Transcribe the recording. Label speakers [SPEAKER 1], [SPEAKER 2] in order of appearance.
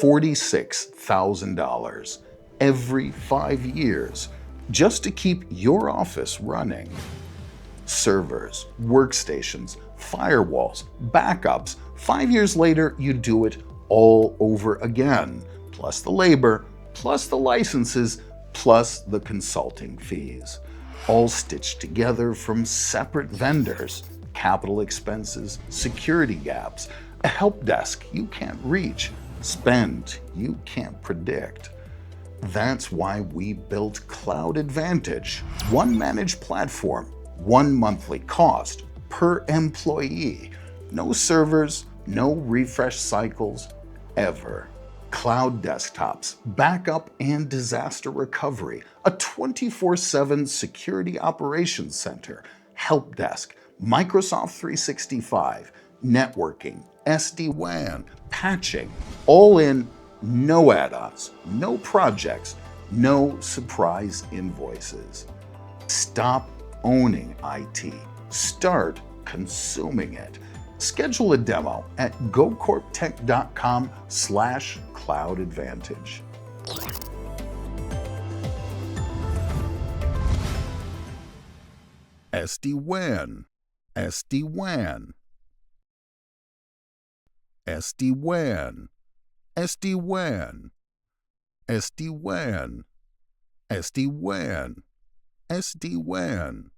[SPEAKER 1] $46,000 every 5 years just to keep your office running. Servers, workstations, firewalls, backups. 5 years later, you do it all over again, plus the labor, plus the licenses, plus the consulting fees. All stitched together from separate vendors, capital expenses, security gaps, a help desk you can't reach, spend you can't predict. That's why we built Cloud Advantage. One managed platform, one monthly cost per employee. No servers, no refresh cycles, ever. Cloud desktops, backup and disaster recovery, a 24/7 security operations center, help desk, Microsoft 365, networking, SD-WAN, patching, all in, no add-ons, no projects, no surprise invoices. Stop owning IT. Start consuming it. Schedule a demo at gocorptech.com/cloudadvantage. SD-WAN, SD-WAN, SD-WAN, SD-WAN, SD-WAN, SD-WAN, SD-WAN.